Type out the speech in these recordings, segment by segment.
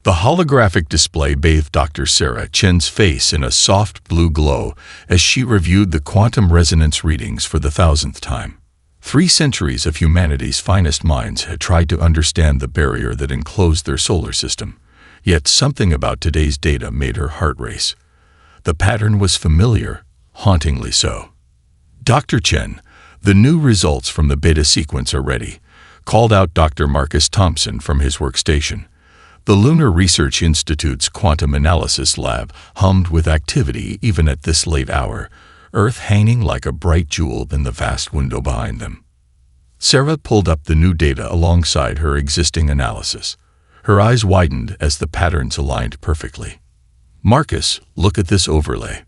The holographic display bathed Dr. Sarah Chen's face in a soft blue glow as she reviewed the quantum resonance readings for the 1000th time. 3 centuries of humanity's finest minds had tried to understand the barrier that enclosed their solar system, yet something about today's data made her heart race. The pattern was familiar, hauntingly so. Dr. Chen, the new results from the beta sequence are ready, called out Dr. Marcus Thompson from his workstation. The Lunar Research Institute's quantum analysis lab hummed with activity even at this late hour, Earth hanging like a bright jewel in the vast window behind them. Sarah pulled up the new data alongside her existing analysis. Her eyes widened as the patterns aligned perfectly. "Marcus, look at this overlay.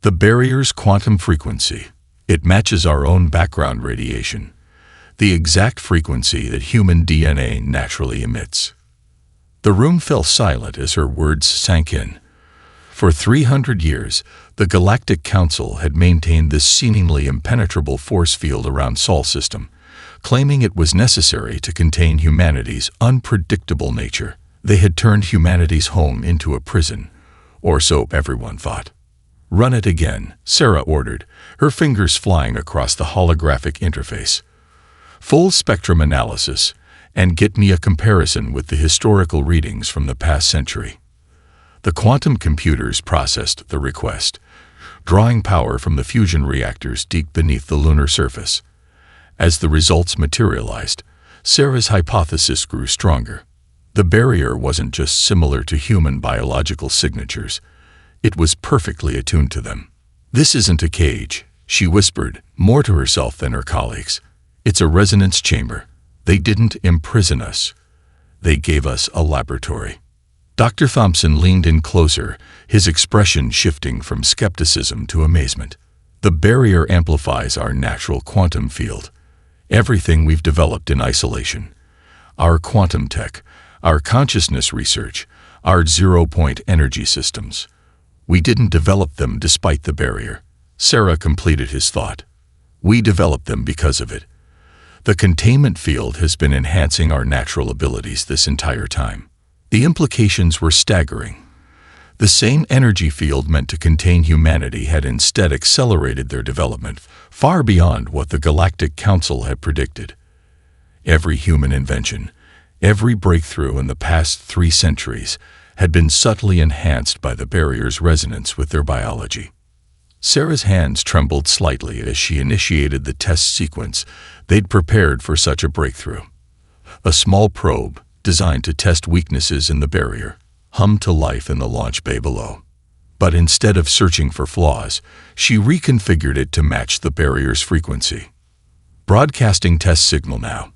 The barrier's quantum frequency. It matches our own background radiation, the exact frequency that human DNA naturally emits." The room fell silent as her words sank in. For 300 years, the Galactic Council had maintained this seemingly impenetrable force field around Sol system, claiming it was necessary to contain humanity's unpredictable nature. They had turned humanity's home into a prison, or so everyone thought. "Run it again," Sarah ordered, her fingers flying across the holographic interface. "Full spectrum analysis, and get me a comparison with the historical readings from the past century." The quantum computers processed the request, drawing power from the fusion reactors deep beneath the lunar surface. As the results materialized, Sarah's hypothesis grew stronger. The barrier wasn't just similar to human biological signatures, it was perfectly attuned to them. "This isn't a cage," she whispered, more to herself than her colleagues. "It's a resonance chamber. They didn't imprison us. They gave us a laboratory." Dr. Thompson leaned in closer, his expression shifting from skepticism to amazement. "The barrier amplifies our natural quantum field. Everything we've developed in isolation. Our quantum tech, our consciousness research, our zero-point energy systems. We didn't develop them despite the barrier." Sarah completed his thought. "We developed them because of it. The containment field has been enhancing our natural abilities this entire time." The implications were staggering. The same energy field meant to contain humanity had instead accelerated their development, far beyond what the Galactic Council had predicted. Every human invention, every breakthrough in the past 3 centuries, had been subtly enhanced by the barrier's resonance with their biology. Sarah's hands trembled slightly as she initiated the test sequence they'd prepared for such a breakthrough. A small probe, designed to test weaknesses in the barrier, hummed to life in the launch bay below. But instead of searching for flaws, she reconfigured it to match the barrier's frequency. "Broadcasting test signal now,"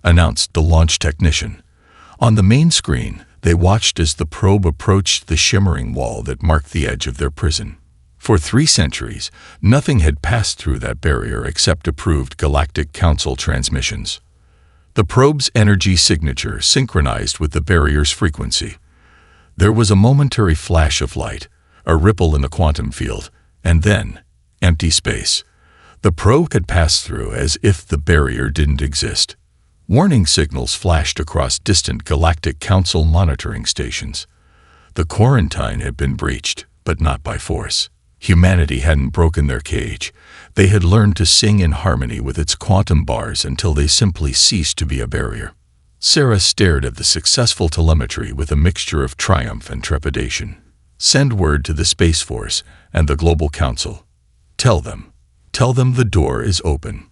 announced the launch technician. On the main screen, they watched as the probe approached the shimmering wall that marked the edge of their prison. For 3 centuries, nothing had passed through that barrier except approved Galactic Council transmissions. The probe's energy signature synchronized with the barrier's frequency. There was a momentary flash of light, a ripple in the quantum field, and then empty space. The probe had passed through as if the barrier didn't exist. Warning signals flashed across distant Galactic Council monitoring stations. The quarantine had been breached, but not by force. Humanity hadn't broken their cage. They had learned to sing in harmony with its quantum bars until they simply ceased to be a barrier. Sarah stared at the successful telemetry with a mixture of triumph and trepidation. "Send word to the Space Force and the Global Council. Tell them the door is open."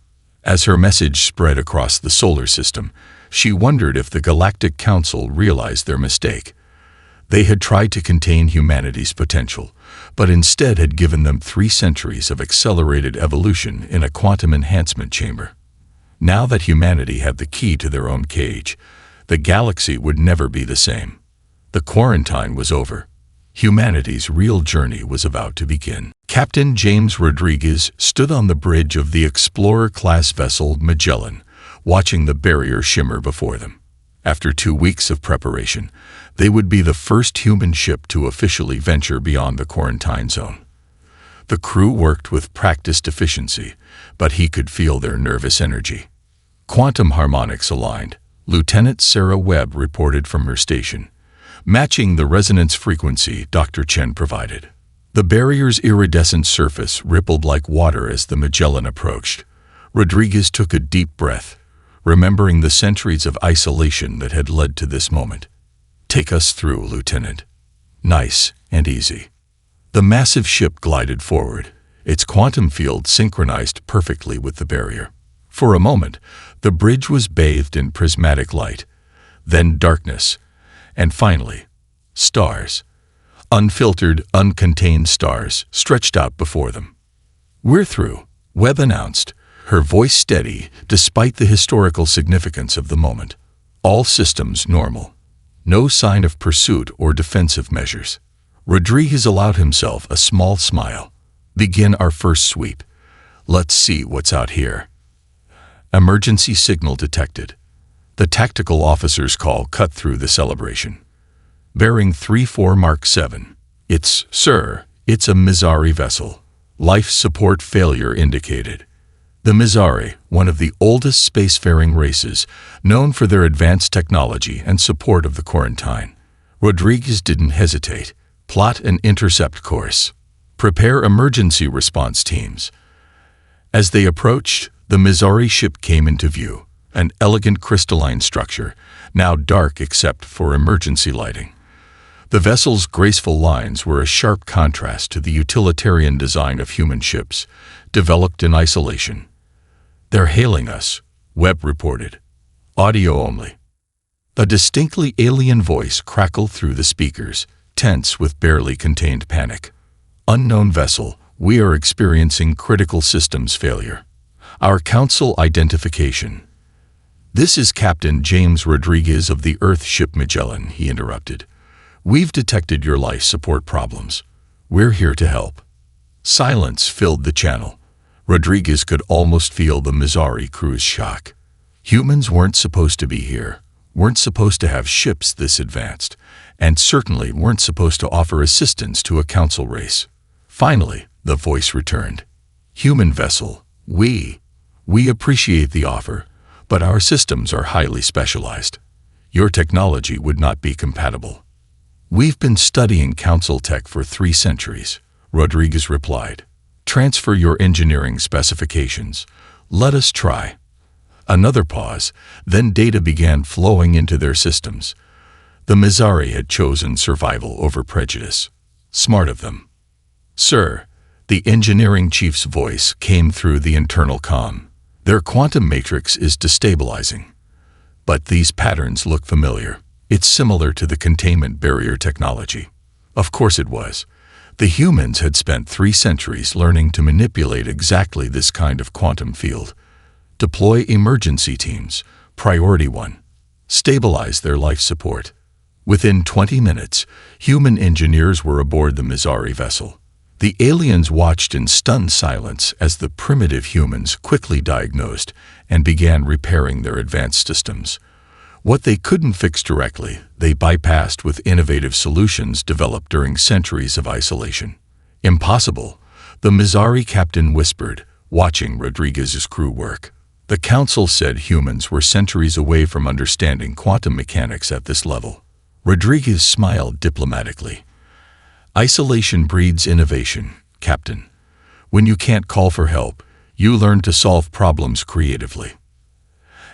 As her message spread across the solar system, she wondered if the Galactic Council realized their mistake. They had tried to contain humanity's potential, but instead had given them 3 centuries of accelerated evolution in a quantum enhancement chamber. Now that humanity had the key to their own cage, the galaxy would never be the same. The quarantine was over. Humanity's real journey was about to begin. Captain James Rodriguez stood on the bridge of the Explorer-class vessel Magellan, watching the barrier shimmer before them. After 2 weeks of preparation, they would be the first human ship to officially venture beyond the quarantine zone. The crew worked with practiced efficiency, but he could feel their nervous energy. Quantum harmonics aligned, Lieutenant Sarah Webb reported from her station. matching the resonance frequency Dr. Chen provided. The barrier's iridescent surface rippled like water as the Magellan approached. Rodriguez took a deep breath, remembering the centuries of isolation that had led to this moment. "Take us through, Lieutenant." "Nice and easy." The massive ship glided forward, its quantum field synchronized perfectly with the barrier. For a moment, the bridge was bathed in prismatic light, then darkness, and finally, stars. Unfiltered, uncontained stars stretched out before them. "We're through," Webb announced, her voice steady despite the historical significance of the moment. All systems normal. No sign of pursuit or defensive measures. Rodriguez allowed himself a small smile. "Begin our first sweep. Let's see what's out here." Emergency signal detected. The tactical officer's call cut through the celebration. "Bearing 34 Mark 7. Sir, it's a Mizari vessel. Life support failure indicated." The Mizari, one of the oldest spacefaring races, known for their advanced technology and support of the quarantine. Rodriguez didn't hesitate. "Plot an intercept course. Prepare emergency response teams." As they approached, the Mizari ship came into view, an elegant crystalline structure, now dark except for emergency lighting. The vessel's graceful lines were a sharp contrast to the utilitarian design of human ships, developed in isolation. "They're hailing us," Webb reported. Audio only. A distinctly alien voice crackled through the speakers, tense with barely contained panic. "Unknown vessel, we are experiencing critical systems failure. Our council identification." "This is Captain James Rodriguez of the Earth ship Magellan," he interrupted. "We've detected your life support problems. We're here to help." Silence filled the channel. Rodriguez could almost feel the Mizari crew's shock. Humans weren't supposed to be here, weren't supposed to have ships this advanced, and certainly weren't supposed to offer assistance to a council race. Finally, the voice returned. "Human vessel, we appreciate the offer, but our systems are highly specialized. Your technology would not be compatible." "We've been studying council tech for 3 centuries, Rodriguez replied. "Transfer your engineering specifications. Let us try." Another pause, then data began flowing into their systems. The Mizari had chosen survival over prejudice. Smart of them. "Sir," the engineering chief's voice came through the internal comm. "Their quantum matrix is destabilizing. But these patterns look familiar. It's similar to the containment barrier technology." Of course it was. The humans had spent 3 centuries learning to manipulate exactly this kind of quantum field. Deploy emergency teams. Priority 1. Stabilize their life support. Within 20 minutes, human engineers were aboard the Mizari vessel. The aliens watched in stunned silence as the primitive humans quickly diagnosed and began repairing their advanced systems. What they couldn't fix directly, they bypassed with innovative solutions developed during centuries of isolation. "Impossible," the Mizari captain whispered, watching Rodriguez's crew work. The council said humans were centuries away from understanding quantum mechanics at this level. Rodriguez smiled diplomatically. "Isolation breeds innovation, Captain. When you can't call for help, you learn to solve problems creatively."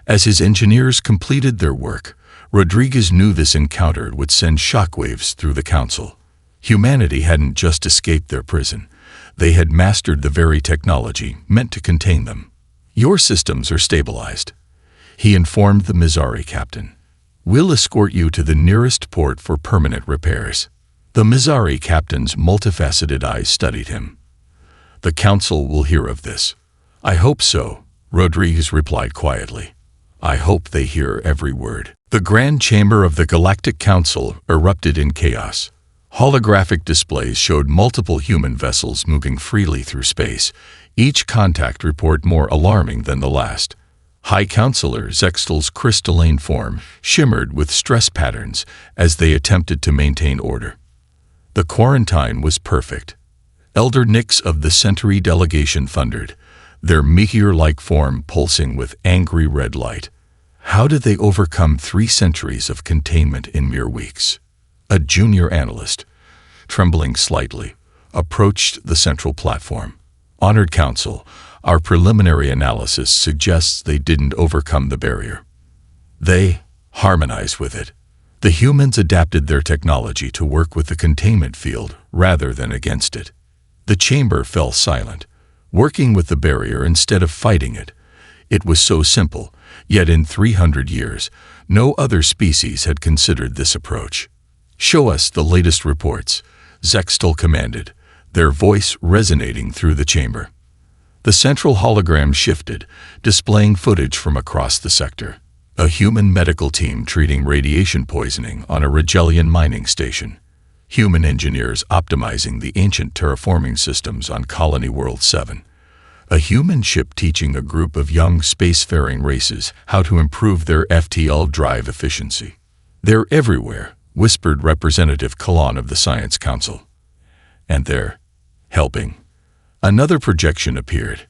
As his engineers completed their work, Rodriguez knew this encounter would send shockwaves through the council. Humanity hadn't just escaped their prison. They had mastered the very technology meant to contain them. "Your systems are stabilized," he informed the Mizari captain. "We'll escort you to the nearest port for permanent repairs." The Mizari captain's multifaceted eyes studied him. "The council will hear of this." "I hope so," Rodriguez replied quietly. "I hope they hear every word." The grand chamber of the Galactic Council erupted in chaos. Holographic displays showed multiple human vessels moving freely through space, each contact report more alarming than the last. High Counselor Zextel's crystalline form shimmered with stress patterns as they attempted to maintain order. The quarantine was perfect. Elder Nix of the Centauri delegation thundered, their meteor-like form pulsing with angry red light. How did they overcome 3 centuries of containment in mere weeks? A junior analyst, trembling slightly, approached the central platform. Honored Council, our preliminary analysis suggests they didn't overcome the barrier. They harmonized with it. The humans adapted their technology to work with the containment field rather than against it. The chamber fell silent, working with the barrier instead of fighting it. It was so simple, yet in 300 years, no other species had considered this approach. "Show us the latest reports," Zextal commanded, their voice resonating through the chamber. The central hologram shifted, displaying footage from across the sector. A human medical team treating radiation poisoning on a Regellian mining station. Human engineers optimizing the ancient terraforming systems on Colony World 7. A human ship teaching a group of young spacefaring races how to improve their FTL drive efficiency. "They're everywhere," whispered Representative Kalan of the Science Council. "And they're helping." Another projection appeared.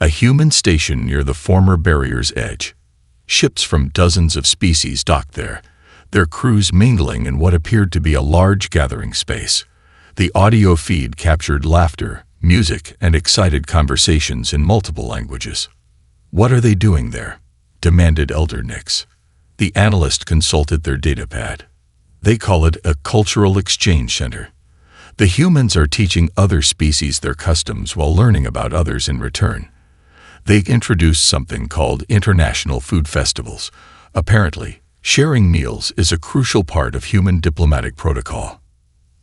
A human station near the former barrier's edge. Ships from dozens of species docked there, their crews mingling in what appeared to be a large gathering space. The audio feed captured laughter, music, and excited conversations in multiple languages. "What are they doing there?" demanded Elder Nix. The analyst consulted their datapad. "They call it a cultural exchange center. The humans are teaching other species their customs while learning about others in return. They introduced something called international food festivals. Apparently, sharing meals is a crucial part of human diplomatic protocol."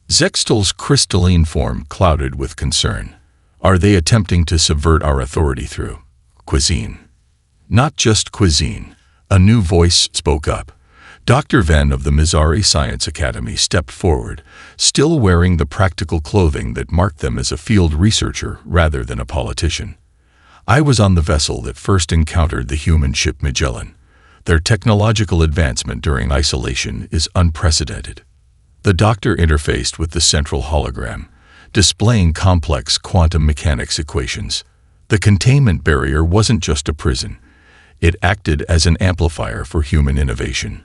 Zextal's crystalline form clouded with concern. "Are they attempting to subvert our authority through cuisine?" "Not just cuisine," a new voice spoke up. Dr. Venn of the Mizari Science Academy stepped forward, still wearing the practical clothing that marked them as a field researcher rather than a politician. "I was on the vessel that first encountered the human ship Magellan. Their technological advancement during isolation is unprecedented." The doctor interfaced with the central hologram, displaying complex quantum mechanics equations. The containment barrier wasn't just a prison. It acted as an amplifier for human innovation.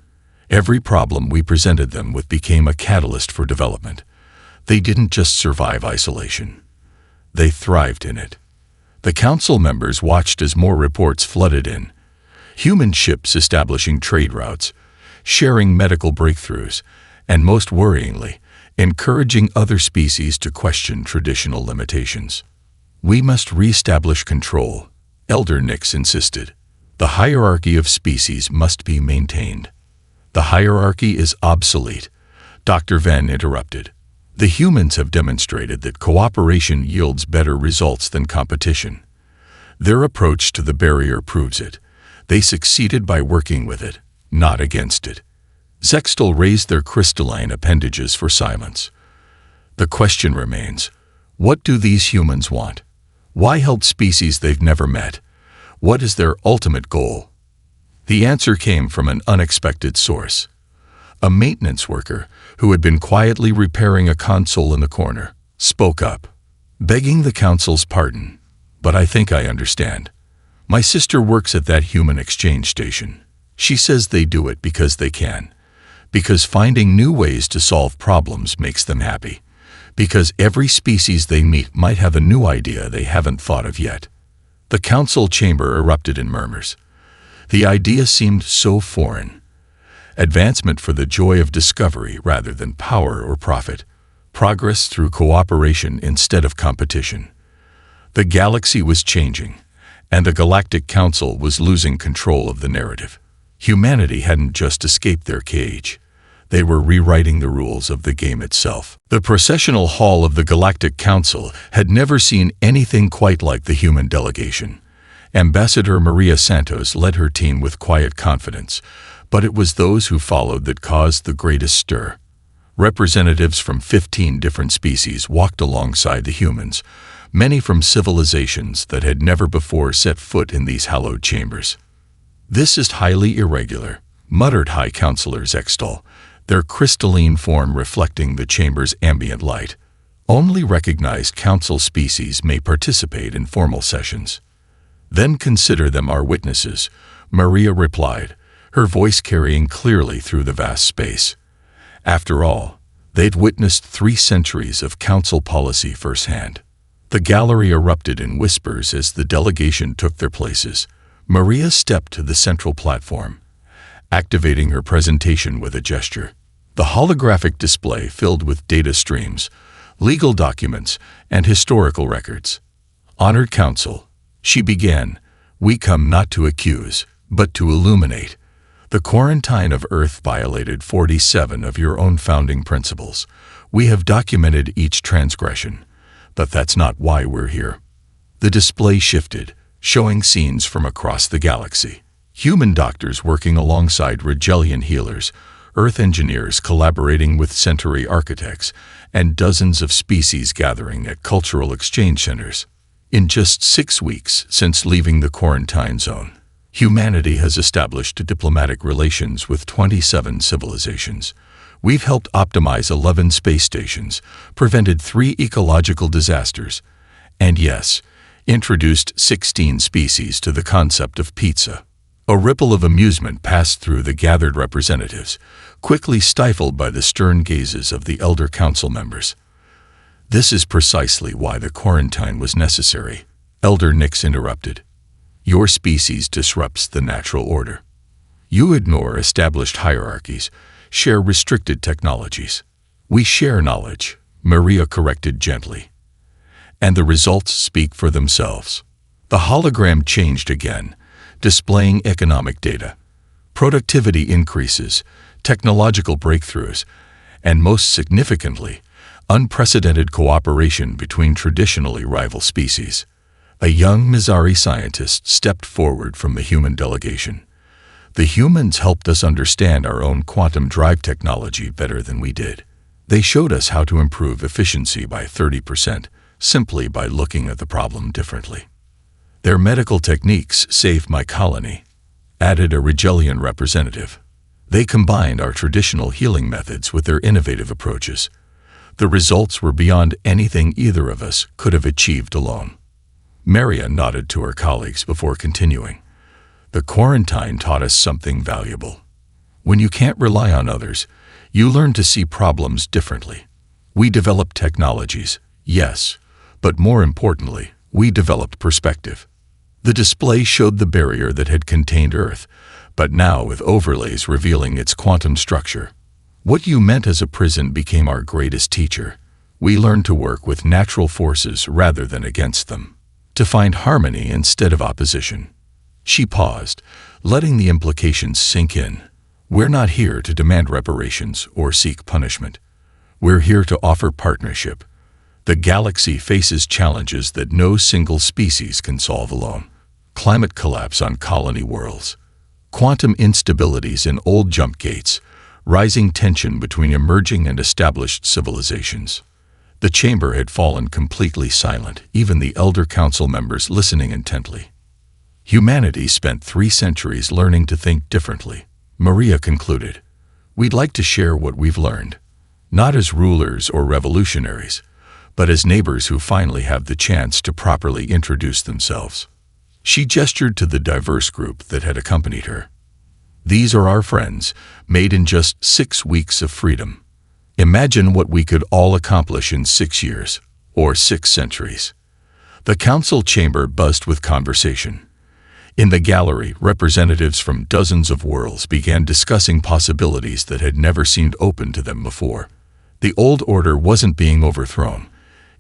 Every problem we presented them with became a catalyst for development. They didn't just survive isolation. They thrived in it. The council members watched as more reports flooded in. Human ships establishing trade routes, sharing medical breakthroughs, and most worryingly, encouraging other species to question traditional limitations. "We must reestablish control," Elder Nix insisted. "The hierarchy of species must be maintained." "The hierarchy is obsolete," Dr. Venn interrupted. "The humans have demonstrated that cooperation yields better results than competition. Their approach to the barrier proves it. They succeeded by working with it, not against it." Zextal raised their crystalline appendages for silence. "The question remains, what do these humans want? Why help species they've never met? What is their ultimate goal?" The answer came from an unexpected source. A maintenance worker, who had been quietly repairing a console in the corner, spoke up. "Begging the council's pardon, but I think I understand. My sister works at that human exchange station. She says they do it because they can. Because finding new ways to solve problems makes them happy. Because every species they meet might have a new idea they haven't thought of yet." The council chamber erupted in murmurs. The idea seemed so foreign. Advancement for the joy of discovery rather than power or profit. Progress through cooperation instead of competition. The galaxy was changing, and the Galactic Council was losing control of the narrative. Humanity hadn't just escaped their cage. They were rewriting the rules of the game itself. The processional hall of the Galactic Council had never seen anything quite like the human delegation. Ambassador Maria Santos led her team with quiet confidence, but it was those who followed that caused the greatest stir. Representatives from 15 different species walked alongside the humans, many from civilizations that had never before set foot in these hallowed chambers. "This is highly irregular," muttered High Counselor Zextal, their crystalline form reflecting the chamber's ambient light. "Only recognized council species may participate in formal sessions." "Then consider them our witnesses," Maria replied, her voice carrying clearly through the vast space. "After all, They'd witnessed 3 centuries of council policy firsthand. The gallery erupted in whispers as the delegation took their places. Maria stepped to the central platform, activating her presentation with a gesture. The holographic display filled with data streams, legal documents, and historical records. Honored Council, she began, we come not to accuse, but to illuminate. The quarantine of Earth violated 47 of your own founding principles. We have documented each transgression, but that's not why we're here. The display shifted, showing scenes from across the galaxy. Human doctors working alongside Rigelian healers, Earth engineers collaborating with Centauri architects, and dozens of species gathering at cultural exchange centers. In just 6 weeks since leaving the quarantine zone, humanity has established diplomatic relations with 27 civilizations. We've helped optimize 11 space stations, prevented 3 ecological disasters, and yes, introduced 16 species to the concept of pizza. A ripple of amusement passed through the gathered representatives, quickly stifled by the stern gazes of the elder council members. This is precisely why the quarantine was necessary, Elder Nix interrupted. Your species disrupts the natural order. You ignore established hierarchies, share restricted technologies. We share knowledge, Maria corrected gently. And the results speak for themselves. The hologram changed again, displaying economic data, productivity increases, technological breakthroughs, and most significantly, unprecedented cooperation between traditionally rival species. A young Mizari scientist stepped forward from the human delegation. The humans helped us understand our own quantum drive technology better than we did. They showed us how to improve efficiency by 30%, simply by looking at the problem differently. Their medical techniques saved my colony, added a Rigelian representative. They combined our traditional healing methods with their innovative approaches. The results were beyond anything either of us could have achieved alone. Maria nodded to her colleagues before continuing. The quarantine taught us something valuable. When you can't rely on others, you learn to see problems differently. We developed technologies, yes, but more importantly, we developed perspective. The display showed the barrier that had contained Earth, but now with overlays revealing its quantum structure. What you meant as a prison became our greatest teacher. We learned to work with natural forces rather than against them, to find harmony instead of opposition. She paused, letting the implications sink in. We're not here to demand reparations or seek punishment. We're here to offer partnership. The galaxy faces challenges that no single species can solve alone. Climate collapse on colony worlds, quantum instabilities in old jump gates, rising tension between emerging and established civilizations. The chamber had fallen completely silent, even the elder council members listening intently. Humanity spent 3 centuries learning to think differently, Maria concluded. We'd like to share what we've learned, not as rulers or revolutionaries, but as neighbors who finally have the chance to properly introduce themselves. She gestured to the diverse group that had accompanied her. These are our friends, made in just 6 weeks of freedom. Imagine what we could all accomplish in 6 years, or 6 centuries. The council chamber buzzed with conversation. In the gallery, representatives from dozens of worlds began discussing possibilities that had never seemed open to them before. The old order wasn't being overthrown.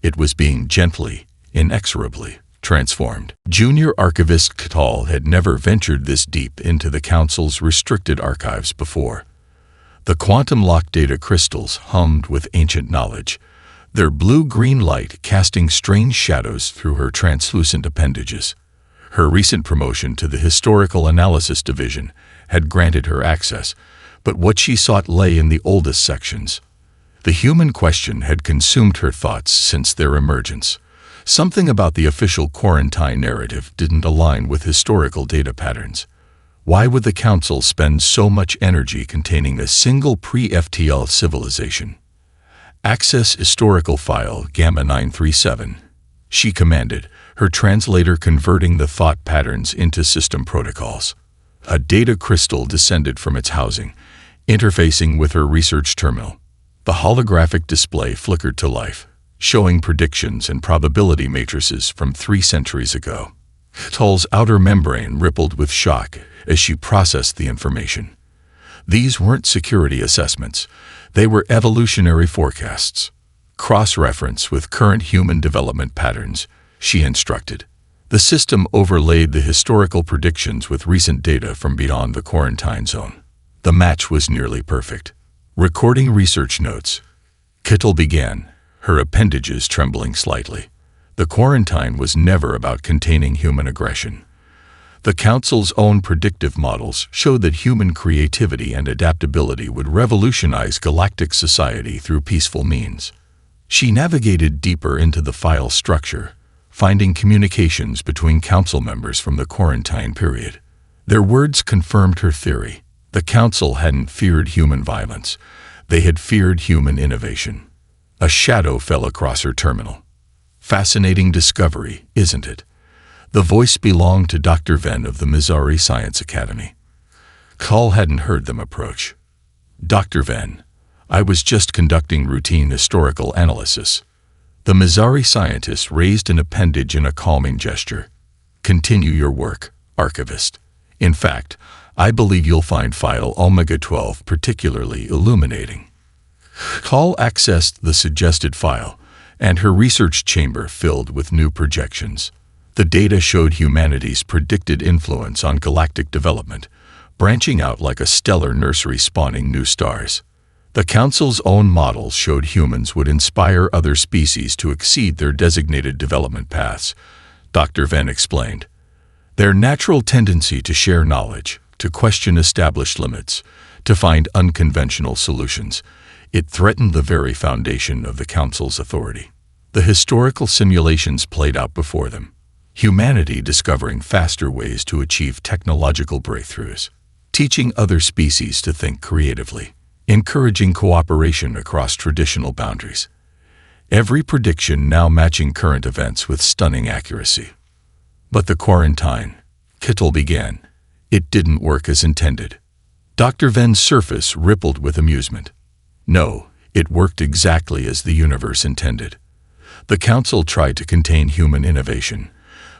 It was being gently, inexorably transformed. Junior Archivist Catal had never ventured this deep into the Council's restricted archives before. The quantum-locked data crystals hummed with ancient knowledge, their blue-green light casting strange shadows through her translucent appendages. Her recent promotion to the Historical Analysis Division had granted her access, but what she sought lay in the oldest sections. The human question had consumed her thoughts since their emergence. Something about the official quarantine narrative didn't align with historical data patterns. Why would the Council spend so much energy containing a single pre-FTL civilization? Access historical file Gamma 937, she commanded, her translator converting the thought patterns into system protocols. A data crystal descended from its housing, interfacing with her research terminal. The holographic display flickered to life, showing predictions and probability matrices from 3 centuries ago. Tull's outer membrane rippled with shock as she processed the information. These weren't security assessments. They were evolutionary forecasts. Cross-reference with current human development patterns, she instructed. The system overlaid the historical predictions with recent data from beyond the quarantine zone. The match was nearly perfect. Recording research notes. Kittel began, her appendages trembling slightly. The quarantine was never about containing human aggression. The Council's own predictive models showed that human creativity and adaptability would revolutionize galactic society through peaceful means. She navigated deeper into the file structure, finding communications between Council members from the quarantine period. Their words confirmed her theory. The Council hadn't feared human violence. They had feared human innovation. A shadow fell across her terminal. Fascinating discovery, isn't it? The voice belonged to Dr. Venn of the Missouri Science Academy. Tull hadn't heard them approach. Dr. Venn, I was just conducting routine historical analysis. The Missouri scientist raised an appendage in a calming gesture. Continue your work, archivist. In fact, I believe you'll find file Omega-12 particularly illuminating. Tull accessed the suggested file, and her research chamber filled with new projections. The data showed humanity's predicted influence on galactic development, branching out like a stellar nursery spawning new stars. The Council's own models showed humans would inspire other species to exceed their designated development paths, Dr. Venn explained. Their natural tendency to share knowledge, to question established limits, to find unconventional solutions, it threatened the very foundation of the Council's authority. The historical simulations played out before them, humanity discovering faster ways to achieve technological breakthroughs, teaching other species to think creatively, encouraging cooperation across traditional boundaries. Every prediction now matching current events with stunning accuracy. But the quarantine, Kittel began. It didn't work as intended. Dr. Venn's surface rippled with amusement. No, it worked exactly as the universe intended. The Council tried to contain human innovation,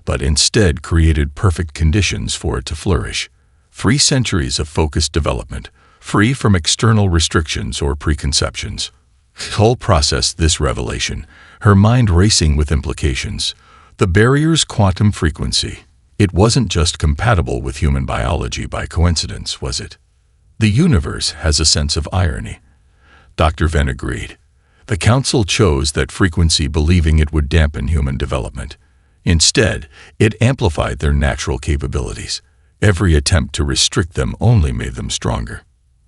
but instead created perfect conditions for it to flourish. 3 centuries of focused development, free from external restrictions or preconceptions. Tull processed this revelation, her mind racing with implications. The barrier's quantum frequency. It wasn't just compatible with human biology by coincidence, was it? The universe has a sense of irony. Dr. Venn agreed. The Council chose that frequency believing it would dampen human development. Instead, it amplified their natural capabilities. Every attempt to restrict them only made them stronger.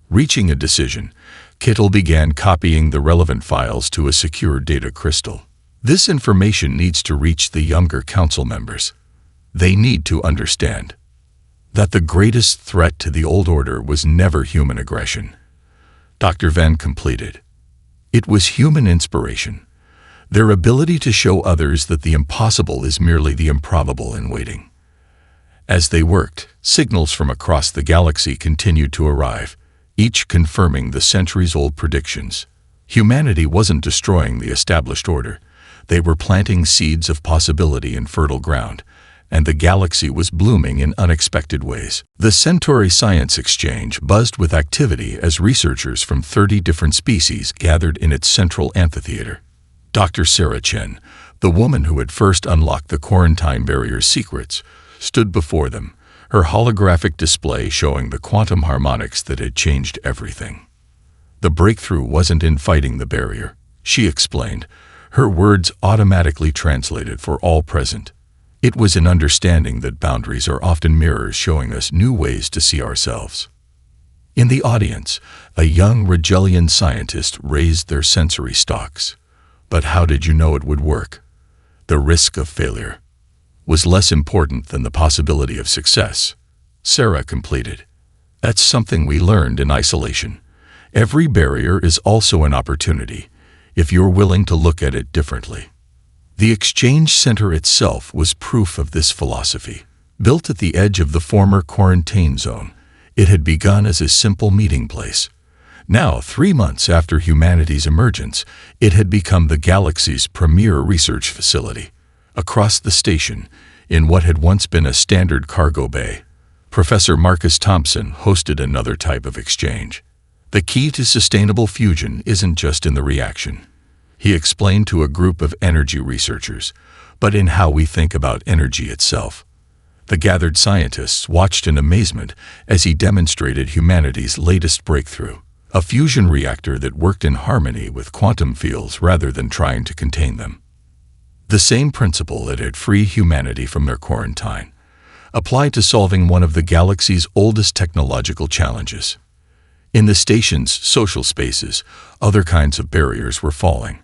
Reaching a decision, Kittel began copying the relevant files to a secure data crystal. This information needs to reach the younger Council members. They need to understand that the greatest threat to the old order was never human aggression. Dr. Venn completed. It was human inspiration, their ability to show others that the impossible is merely the improbable in waiting. As they worked, signals from across the galaxy continued to arrive, each confirming the centuries-old predictions. Humanity wasn't destroying the established order. They were planting seeds of possibility in fertile ground, and the galaxy was blooming in unexpected ways. The Centauri Science Exchange buzzed with activity as researchers from 30 different species gathered in its central amphitheater. Dr. Sarah Chen, the woman who had first unlocked the quarantine barrier's secrets, stood before them, her holographic display showing the quantum harmonics that had changed everything. The breakthrough wasn't in fighting the barrier, she explained, her words automatically translated for all present. It was in understanding that boundaries are often mirrors showing us new ways to see ourselves. In the audience, a young Rigelian scientist raised their sensory stalks. But how did you know it would work? The risk of failure was less important than the possibility of success, Sarah completed. That's something we learned in isolation. Every barrier is also an opportunity, if you're willing to look at it differently. The exchange center itself was proof of this philosophy. Built at the edge of the former quarantine zone, it had begun as a simple meeting place. Now, 3 months after humanity's emergence, it had become the galaxy's premier research facility. Across the station, in what had once been a standard cargo bay, Professor Marcus Thompson hosted another type of exchange. The key to sustainable fusion isn't just in the reaction, he explained to a group of energy researchers, but in how we think about energy itself. The gathered scientists watched in amazement as he demonstrated humanity's latest breakthrough, a fusion reactor that worked in harmony with quantum fields rather than trying to contain them. The same principle that had freed humanity from their quarantine applied to solving one of the galaxy's oldest technological challenges. In the station's social spaces, other kinds of barriers were falling.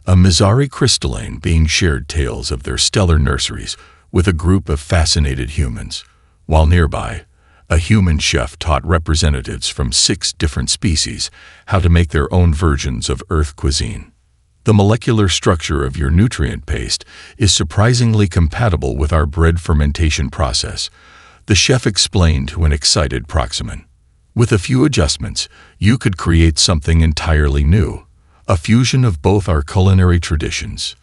A Mizari crystalline being shared tales of their stellar nurseries with a group of fascinated humans, while nearby, a human chef taught representatives from 6 different species how to make their own versions of Earth cuisine. The molecular structure of your nutrient paste is surprisingly compatible with our bread fermentation process, the chef explained to an excited Proximan. With a few adjustments, you could create something entirely new, a fusion of both our culinary traditions.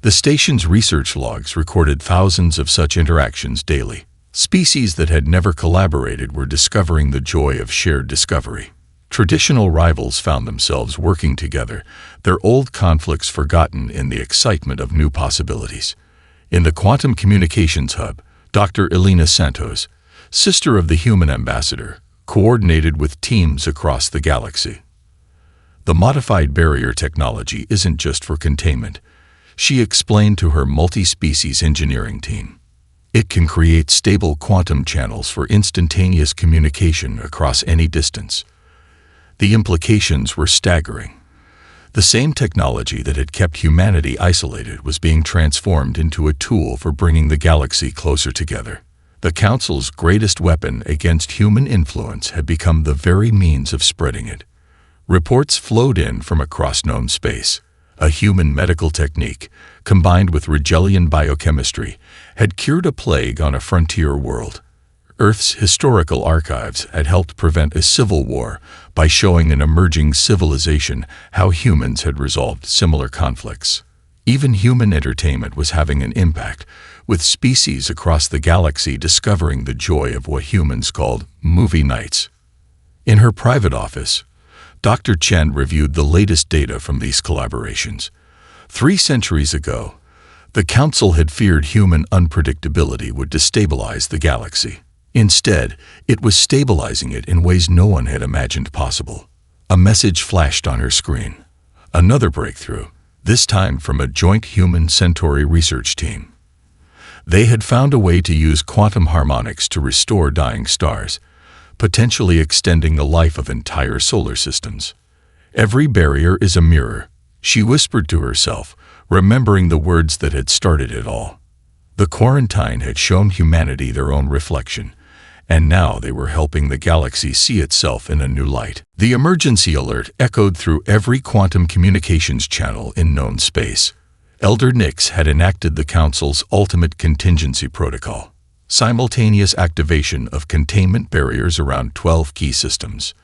The station's research logs recorded thousands of such interactions daily. Species that had never collaborated were discovering the joy of shared discovery. Traditional rivals found themselves working together, their old conflicts forgotten in the excitement of new possibilities. In the Quantum Communications Hub, Dr. Elena Santos, sister of the human ambassador, coordinated with teams across the galaxy. The modified barrier technology isn't just for containment, she explained to her multi-species engineering team. It can create stable quantum channels for instantaneous communication across any distance. The implications were staggering. The same technology that had kept humanity isolated was being transformed into a tool for bringing the galaxy closer together. The Council's greatest weapon against human influence had become the very means of spreading it. Reports flowed in from across known space. A human medical technique, combined with Rigelian biochemistry, had cured a plague on a frontier world. Earth's historical archives had helped prevent a civil war by showing an emerging civilization how humans had resolved similar conflicts. Even human entertainment was having an impact, with species across the galaxy discovering the joy of what humans called movie nights. In her private office, Dr. Chen reviewed the latest data from these collaborations. 3 centuries ago, the Council had feared human unpredictability would destabilize the galaxy. Instead, it was stabilizing it in ways no one had imagined possible. A message flashed on her screen. Another breakthrough, this time from a joint human-Centauri research team. They had found a way to use quantum harmonics to restore dying stars, potentially extending the life of entire solar systems. Every barrier is a mirror, she whispered to herself, remembering the words that had started it all. The quarantine had shown humanity their own reflection, and now they were helping the galaxy see itself in a new light. The emergency alert echoed through every quantum communications channel in known space. Elder Nix had enacted the Council's ultimate contingency protocol, simultaneous activation of containment barriers around 12 key systems.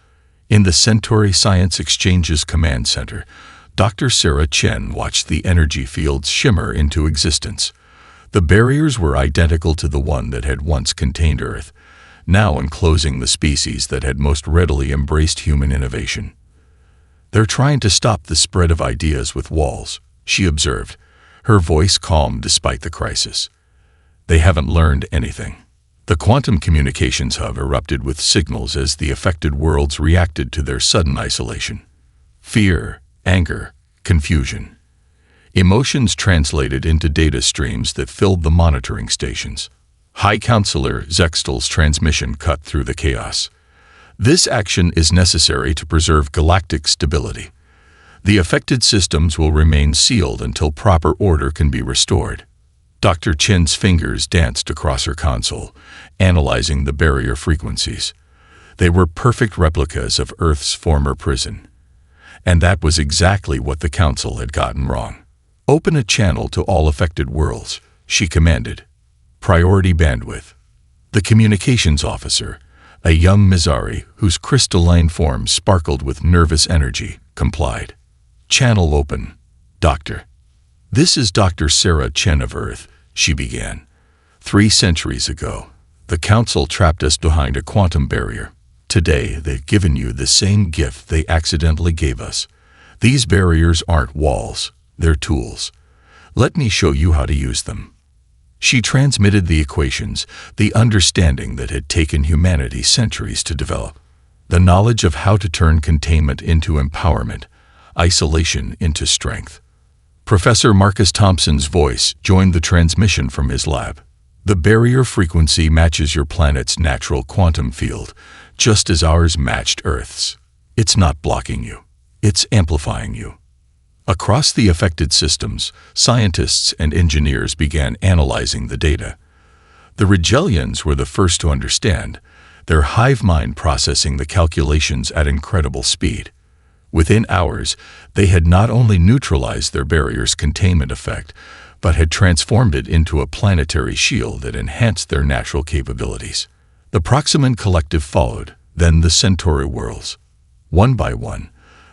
In the Centauri Science Exchange's command center, Dr. Sarah Chen watched the energy fields shimmer into existence. The barriers were identical to the one that had once contained Earth, now enclosing the species that had most readily embraced human innovation. "They're trying to stop the spread of ideas with walls," she observed, her voice calm despite the crisis. "They haven't learned anything." The Quantum Communications Hub erupted with signals as the affected worlds reacted to their sudden isolation. Fear, anger, confusion. Emotions translated into data streams that filled the monitoring stations. High Counselor Zextel's transmission cut through the chaos. "This action is necessary to preserve galactic stability. The affected systems will remain sealed until proper order can be restored." Dr. Chen's fingers danced across her console, analyzing the barrier frequencies. They were perfect replicas of Earth's former prison. And that was exactly what the Council had gotten wrong. "Open a channel to all affected worlds," she commanded. "Priority bandwidth." The communications officer, A young Mizari, whose crystalline form sparkled with nervous energy, complied. "Channel open, Doctor." "This is Dr. Sarah Chen of Earth," she began. "3 centuries ago, the Council trapped us behind a quantum barrier. Today, they've given you the same gift they accidentally gave us. These barriers aren't walls, they're tools. Let me show you how to use them." She transmitted the equations, the understanding that had taken humanity centuries to develop, the knowledge of how to turn containment into empowerment, isolation into strength. Professor Marcus Thompson's voice joined the transmission from his lab. "The barrier frequency matches your planet's natural quantum field, just as ours matched Earth's. It's not blocking you, it's amplifying you." Across the affected systems, scientists and engineers began analyzing the data. The Rigelians were the first to understand, their hive mind processing the calculations at incredible speed. Within hours, they had not only neutralized their barrier's containment effect, but had transformed it into a planetary shield that enhanced their natural capabilities. The Proximan Collective followed, then the Centauri worlds. One by one,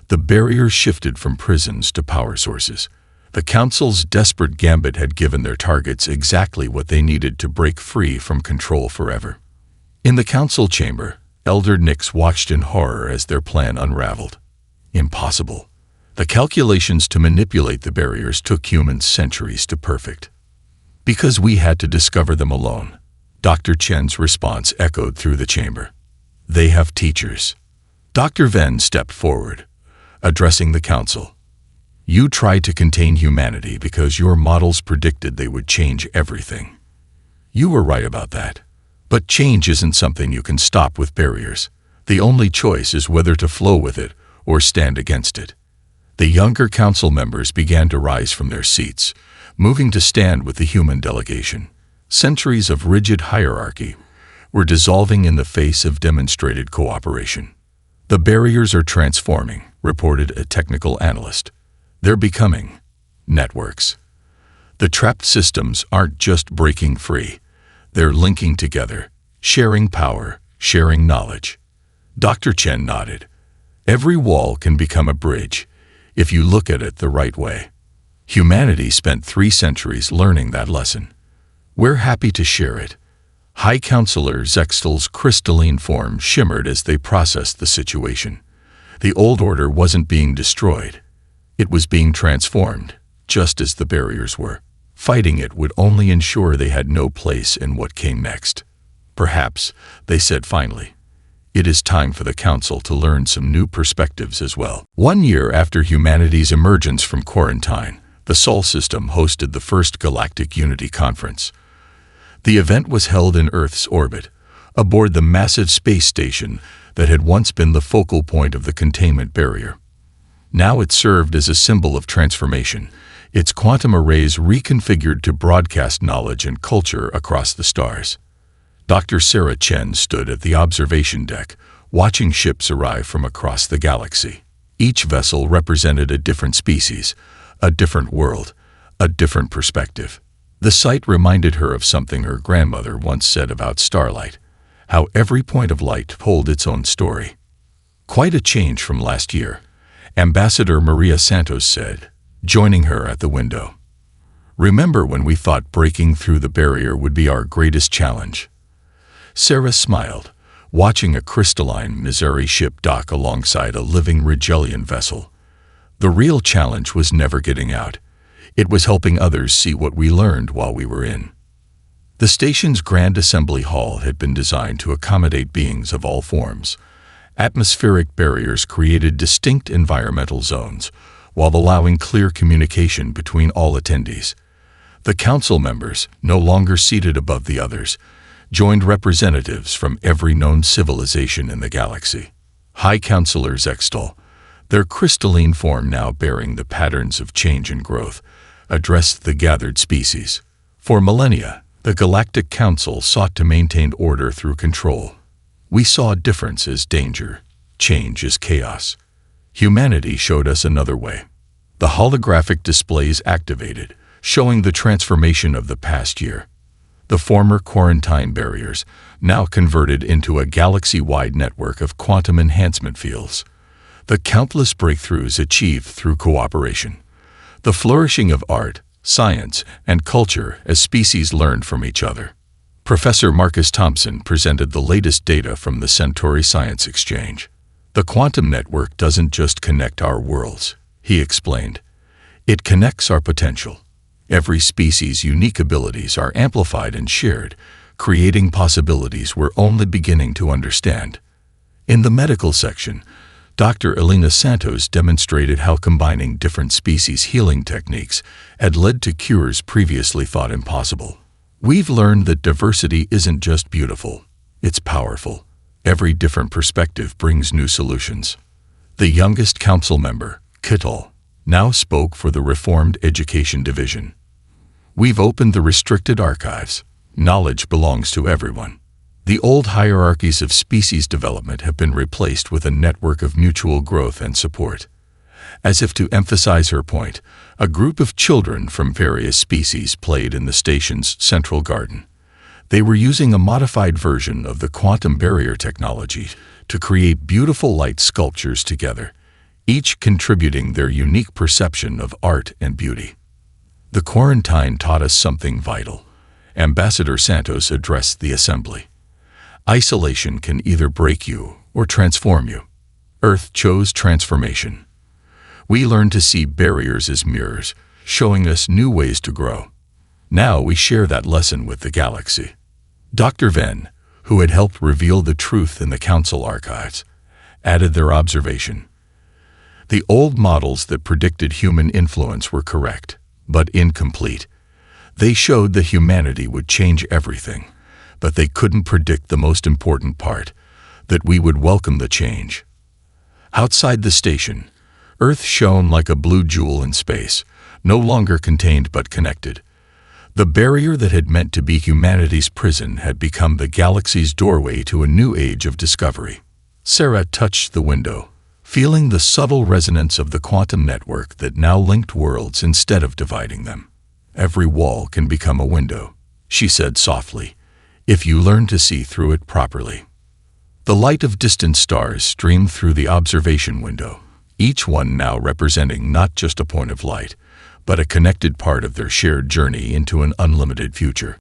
the barriers shifted from prisons to power sources. The Council's desperate gambit had given their targets exactly what they needed to break free from control forever. In the Council chamber, Elder Nix watched in horror as their plan unraveled. Impossible. The calculations to manipulate the barriers took humans centuries to perfect. "Because we had to discover them alone," Dr. Chen's response echoed through the chamber. "They have teachers." Dr. Venn stepped forward, addressing the Council. "You tried to contain humanity because your models predicted they would change everything. You were right about that. But change isn't something you can stop with barriers. The only choice is whether to flow with it or stand against it." The younger Council members began to rise from their seats, moving to stand with the human delegation. Centuries of rigid hierarchy were dissolving in the face of demonstrated cooperation. "The barriers are transforming," reported a technical analyst. "They're becoming networks. The trapped systems aren't just breaking free, they're linking together, sharing power, sharing knowledge." Dr. Chen nodded. "Every wall can become a bridge, if you look at it the right way. Humanity spent 3 centuries learning that lesson. We're happy to share it." High Counselor Zextel's crystalline form shimmered as they processed the situation. The old order wasn't being destroyed. It was being transformed, just as the barriers were. Fighting it would only ensure they had no place in what came next. "Perhaps," they said finally, "it is time for the Council to learn some new perspectives as well." 1 year after humanity's emergence from quarantine, the Sol system hosted the first Galactic Unity Conference. The event was held in Earth's orbit, aboard the massive space station that had once been the focal point of the containment barrier. Now it served as a symbol of transformation, its quantum arrays reconfigured to broadcast knowledge and culture across the stars. Dr. Sarah Chen stood at the observation deck, watching ships arrive from across the galaxy. Each vessel represented a different species, a different world, a different perspective. The sight reminded her of something her grandmother once said about starlight, how every point of light told its own story. "Quite a change from last year," Ambassador Maria Santos said, joining her at the window. "Remember when we thought breaking through the barrier would be our greatest challenge?" Sarah smiled, watching a crystalline Missouri ship dock alongside a living Rigelian vessel. "The real challenge was never getting out. It was helping others see what we learned while we were in." The station's Grand Assembly Hall had been designed to accommodate beings of all forms. Atmospheric barriers created distinct environmental zones, while allowing clear communication between all attendees. The Council members, no longer seated above the others, joined representatives from every known civilization in the galaxy. High Counselor Zextel, their crystalline form now bearing the patterns of change and growth, addressed the gathered species. For millennia, the Galactic Council sought to maintain order through control. We saw difference as danger, change as chaos. Humanity showed us another way. The holographic displays activated, showing the transformation of the past year. the former quarantine barriers, now converted into a galaxy-wide network of quantum enhancement fields. The countless breakthroughs achieved through cooperation. The flourishing of art, science, and culture as species learned from each other. Professor Marcus Thompson presented the latest data from the Centauri Science Exchange. The quantum network doesn't just connect our worlds, he explained. It connects our potential. Every species' unique abilities are amplified and shared, creating possibilities we're only beginning to understand. In the medical section, Dr. Elena Santos demonstrated how combining different species' healing techniques had led to cures previously thought impossible. We've learned that diversity isn't just beautiful, it's powerful. Every different perspective brings new solutions. The youngest council member, Kittle, now spoke for the Reformed Education Division. We've opened the restricted archives. Knowledge belongs to everyone. The old hierarchies of species development have been replaced with a network of mutual growth and support. As if to emphasize her point, a group of children from various species played in the station's central garden. They were using a modified version of the quantum barrier technology to create beautiful light sculptures together, each contributing their unique perception of art and beauty. The quarantine taught us something vital. Ambassador Santos addressed the assembly. Isolation can either break you or transform you. Earth chose transformation. We learned to see barriers as mirrors, showing us new ways to grow. Now we share that lesson with the galaxy. Dr. Venn, who had helped reveal the truth in the council archives, added their observation. The old models that predicted human influence were correct, but incomplete. They showed that humanity would change everything, but they couldn't predict the most important part, that we would welcome the change. Outside the station, Earth shone like a blue jewel in space, no longer contained but connected. The barrier that had meant to be humanity's prison had become the galaxy's doorway to a new age of discovery. Sarah touched the window, feeling the subtle resonance of the quantum network that now linked worlds instead of dividing them. Every wall can become a window, she said softly, if you learn to see through it properly. The light of distant stars streamed through the observation window, each one now representing not just a point of light, but a connected part of their shared journey into an unlimited future.